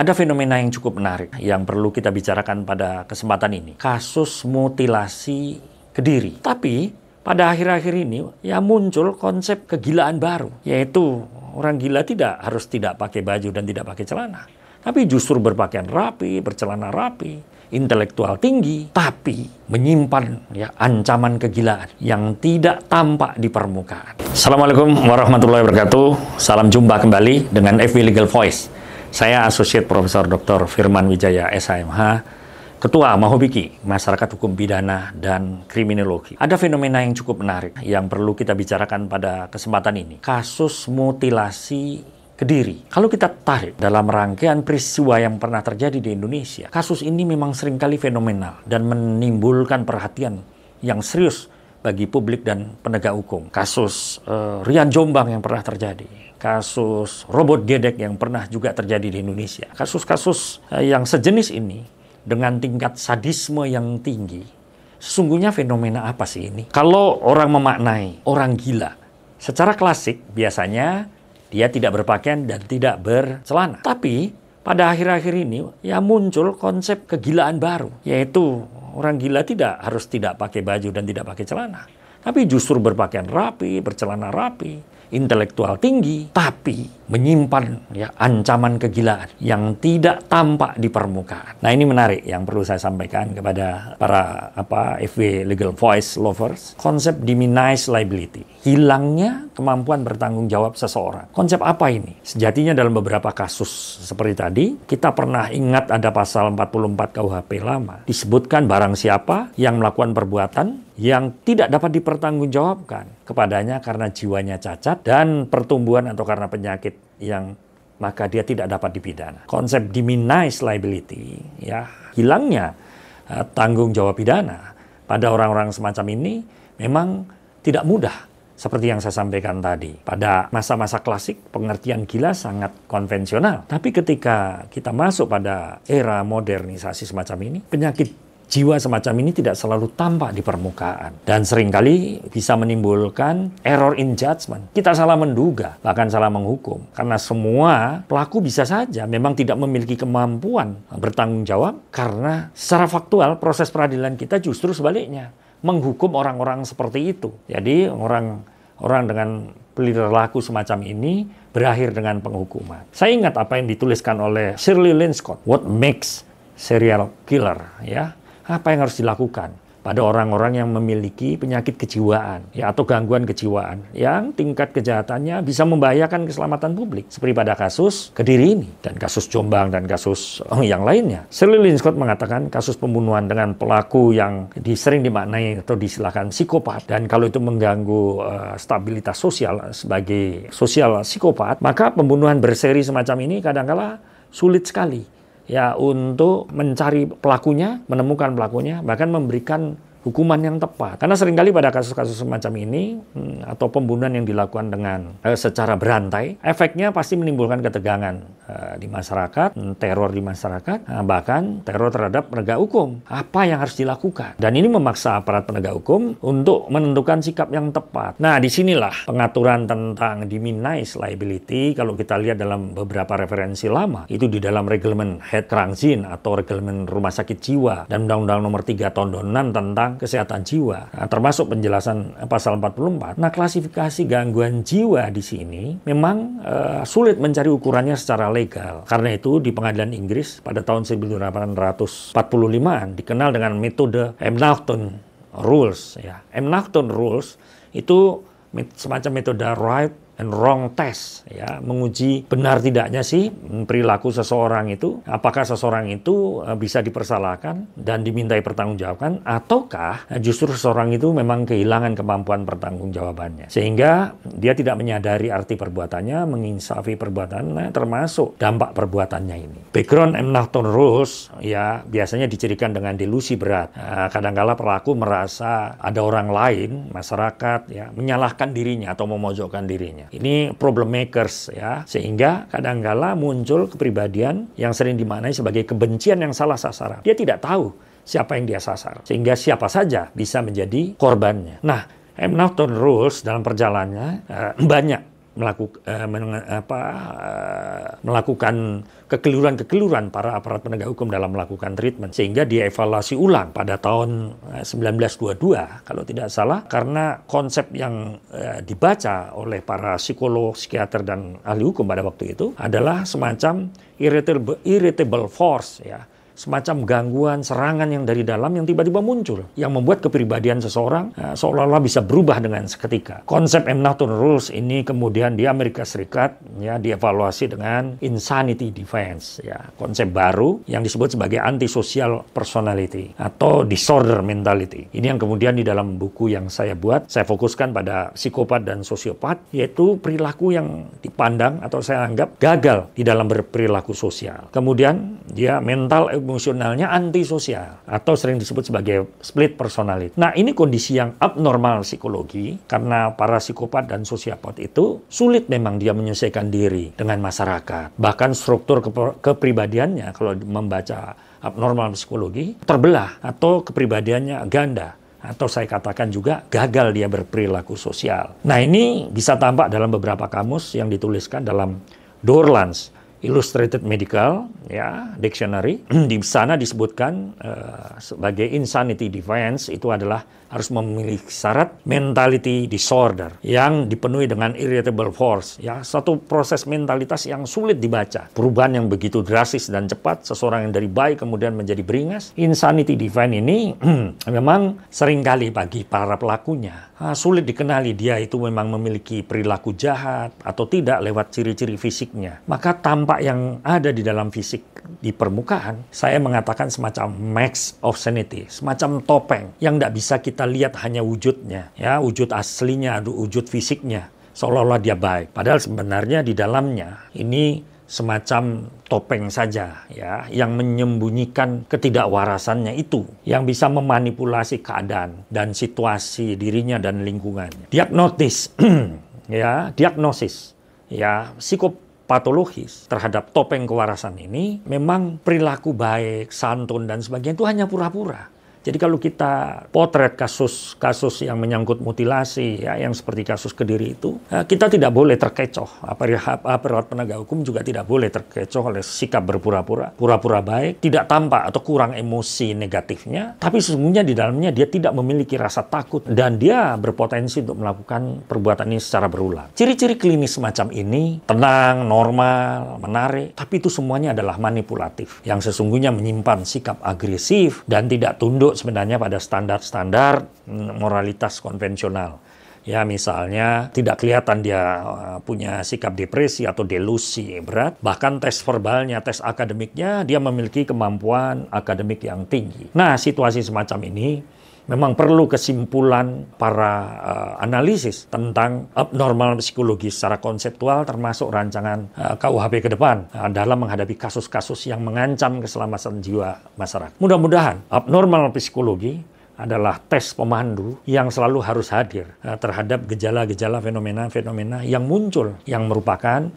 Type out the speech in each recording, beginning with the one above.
Ada fenomena yang cukup menarik yang perlu kita bicarakan pada kesempatan ini. Kasus mutilasi Kediri. Tapi pada akhir-akhir ini ya muncul konsep kegilaan baru, yaitu orang gila harus tidak pakai baju dan tidak pakai celana, tapi justru berpakaian rapi, bercelana rapi, intelektual tinggi, tapi menyimpan ancaman kegilaan yang tidak tampak di permukaan. Assalamualaikum warahmatullahi wabarakatuh. Salam jumpa kembali dengan FB Legal Voice. Saya Associate Profesor Dr. Firman Wijaya, SHMH, Ketua Mahobiki, Masyarakat Hukum Pidana dan Kriminologi. Ada fenomena yang cukup menarik yang perlu kita bicarakan pada kesempatan ini. Kasus mutilasi Kediri. Kalau kita tarik dalam rangkaian peristiwa yang pernah terjadi di Indonesia, kasus ini memang seringkali fenomenal dan menimbulkan perhatian yang serius bagi publik dan penegak hukum. Kasus Rian Jombang yang pernah terjadi, kasus Robot Gedek yang pernah juga terjadi di Indonesia. Kasus-kasus yang sejenis ini dengan tingkat sadisme yang tinggi, sesungguhnya fenomena apa sih ini? Kalau orang memaknai orang gila, secara klasik biasanya dia tidak berpakaian dan tidak bercelana. Tapi pada akhir-akhir ini ya muncul konsep kegilaan baru, yaitu orang gila harus tidak pakai baju dan tidak pakai celana, tapi justru berpakaian rapi, bercelana rapi, intelektual tinggi, tapi menyimpan ancaman kegilaan yang tidak tampak di permukaan. Nah, ini menarik yang perlu saya sampaikan kepada para FB Legal Voice lovers. Konsep diminished liability, hilangnya kemampuan bertanggung jawab seseorang. Konsep apa ini? Sejatinya dalam beberapa kasus seperti tadi, kita pernah ingat ada pasal 44 KUHP lama. Disebutkan barang siapa yang melakukan perbuatan yang tidak dapat dipertanggungjawabkan kepadanya karena jiwanya cacat dan pertumbuhan atau karena penyakit maka dia tidak dapat dipidana. Konsep diminished liability, hilangnya tanggung jawab pidana pada orang-orang semacam ini memang tidak mudah. Seperti yang saya sampaikan tadi, pada masa-masa klasik pengertian gila sangat konvensional. Tapi ketika kita masuk pada era modernisasi semacam ini, penyakit jiwa semacam ini tidak selalu tampak di permukaan. Dan seringkali bisa menimbulkan error in judgment. Kita salah menduga, bahkan salah menghukum. Karena semua pelaku bisa saja memang tidak memiliki kemampuan bertanggung jawab, karena secara faktual proses peradilan kita justru sebaliknya, menghukum orang-orang seperti itu. Jadi orang dengan perilaku semacam ini berakhir dengan penghukuman. Saya ingat apa yang dituliskan oleh Shirley Lynn Scott, What Makes Serial Killer, Apa yang harus dilakukan pada orang-orang yang memiliki penyakit kejiwaan atau gangguan kejiwaan yang tingkat kejahatannya bisa membahayakan keselamatan publik, seperti pada kasus Kediri ini dan kasus Jombang dan kasus yang lainnya. Shirley Lynn Scott mengatakan kasus pembunuhan dengan pelaku yang sering dimaknai atau distilahkan psikopat, dan kalau itu mengganggu stabilitas sosial sebagai sosial psikopat, maka pembunuhan berseri semacam ini kadang-kala sulit sekali untuk mencari pelakunya, menemukan pelakunya, bahkan memberikan hukuman yang tepat. Karena seringkali pada kasus-kasus semacam ini atau pembunuhan yang dilakukan dengan secara berantai, efeknya pasti menimbulkan ketegangan di masyarakat, teror di masyarakat, bahkan teror terhadap penegak hukum. Apa yang harus dilakukan? Dan ini memaksa aparat penegak hukum untuk menentukan sikap yang tepat. Nah, disinilah pengaturan tentang diminished liability, kalau kita lihat dalam beberapa referensi lama, itu di dalam Reglement Het-Krankzijn atau Reglement Rumah Sakit Jiwa dan Undang-Undang Nomor 3 Tahun 2006 tentang kesehatan jiwa, termasuk penjelasan pasal 44. Nah, klasifikasi gangguan jiwa di sini memang sulit mencari ukurannya secara legal. Karena itu di pengadilan Inggris pada tahun 1845-an dikenal dengan metode M-Naughton Rules. M-Naughton Rules itu semacam metode right and wrong test, menguji benar tidaknya sih perilaku seseorang itu, apakah seseorang itu bisa dipersalahkan dan dimintai pertanggungjawaban, ataukah justru seseorang itu memang kehilangan kemampuan pertanggungjawabannya, sehingga dia tidak menyadari arti perbuatannya, menginsafi perbuatannya, termasuk dampak perbuatannya ini. Background M-Naughton Rules biasanya dicirikan dengan delusi berat. Kadang-kala pelaku merasa ada orang lain, masyarakat, menyalahkan dirinya atau memojokkan dirinya. Ini problem makers, sehingga kadang-kala muncul kepribadian yang sering dimaknai sebagai kebencian yang salah sasaran. Dia tidak tahu siapa yang dia sasar, sehingga siapa saja bisa menjadi korbannya. Nah, M-Naughton Rules dalam perjalanannya banyak melakukan kekeliruan-kekeliruan para aparat penegak hukum dalam melakukan treatment, sehingga dievaluasi ulang pada tahun 1922 kalau tidak salah, karena konsep yang dibaca oleh para psikolog, psikiater dan ahli hukum pada waktu itu adalah semacam irritable force, ya, semacam gangguan serangan yang dari dalam yang tiba-tiba muncul, yang membuat kepribadian seseorang seolah-olah bisa berubah dengan seketika. Konsep M. Norton Rules ini kemudian di Amerika Serikat ya dievaluasi dengan insanity defense, ya, konsep baru yang disebut sebagai antisocial personality atau disorder mentality. Ini yang kemudian di dalam buku yang saya buat, saya fokuskan pada psikopat dan sosiopat, yaitu perilaku yang dipandang atau saya anggap gagal di dalam berperilaku sosial. Kemudian dia mental emosionalnya antisosial atau sering disebut sebagai split personality. Nah, ini kondisi yang abnormal psikologi karena para psikopat dan sosiopat itu sulit memang dia menyesuaikan diri dengan masyarakat. Bahkan struktur kepribadiannya kalau membaca abnormal psikologi terbelah atau kepribadiannya ganda. Atau saya katakan juga gagal dia berperilaku sosial. Nah, ini bisa tampak dalam beberapa kamus yang dituliskan dalam Dorland's Illustrated Medical, ya, Dictionary. Di sana disebutkan sebagai insanity defense itu adalah harus memiliki syarat mentality disorder yang dipenuhi dengan irritable force, ya, satu proses mentalitas yang sulit dibaca, perubahan yang begitu drastis dan cepat, seseorang yang dari baik kemudian menjadi beringas. Insanity defense ini memang seringkali bagi para pelakunya sulit dikenali dia itu memang memiliki perilaku jahat atau tidak lewat ciri-ciri fisiknya. Maka tampak yang ada di dalam fisik di permukaan, saya mengatakan semacam mask of sanity, semacam topeng yang tidak bisa kita lihat hanya wujudnya, ya, wujud aslinya, wujud fisiknya, seolah-olah dia baik. Padahal sebenarnya di dalamnya ini semacam topeng saja, ya, yang menyembunyikan ketidakwarasannya itu, yang bisa memanipulasi keadaan dan situasi dirinya dan lingkungannya. Diagnosis, ya, psikopatologis terhadap topeng kewarasan ini memang perilaku baik, santun dan sebagainya itu hanya pura-pura. Jadi kalau kita potret kasus-kasus yang menyangkut mutilasi, ya, yang seperti kasus Kediri itu, kita tidak boleh terkecoh. Aparat penegak hukum juga tidak boleh terkecoh oleh sikap berpura-pura, pura-pura baik, tidak tampak atau kurang emosi negatifnya, tapi sesungguhnya di dalamnya dia tidak memiliki rasa takut dan dia berpotensi untuk melakukan perbuatan ini secara berulang. Ciri-ciri klinis semacam ini tenang, normal, menarik, tapi itu semuanya adalah manipulatif yang sesungguhnya menyimpan sikap agresif dan tidak tunduk sebenarnya pada standar-standar moralitas konvensional. Ya, misalnya tidak kelihatan dia punya sikap depresi atau delusi berat. Bahkan tes verbalnya, tes akademiknya, dia memiliki kemampuan akademik yang tinggi. Nah, situasi semacam ini memang perlu kesimpulan para analisis tentang abnormal psikologi secara konseptual, termasuk rancangan KUHP ke depan dalam menghadapi kasus-kasus yang mengancam keselamatan jiwa masyarakat. Mudah-mudahan abnormal psikologi adalah tes pemandu yang selalu harus hadir terhadap gejala-gejala fenomena-fenomena yang muncul, yang merupakan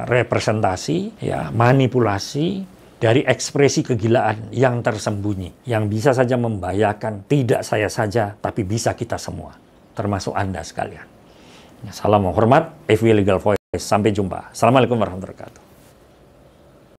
representasi, ya, manipulasi dari ekspresi kegilaan yang tersembunyi, yang bisa saja membahayakan tidak saya saja, tapi bisa kita semua, termasuk Anda sekalian. Salam hormat, FW Legal Voice. Sampai jumpa. Assalamualaikum warahmatullahi wabarakatuh.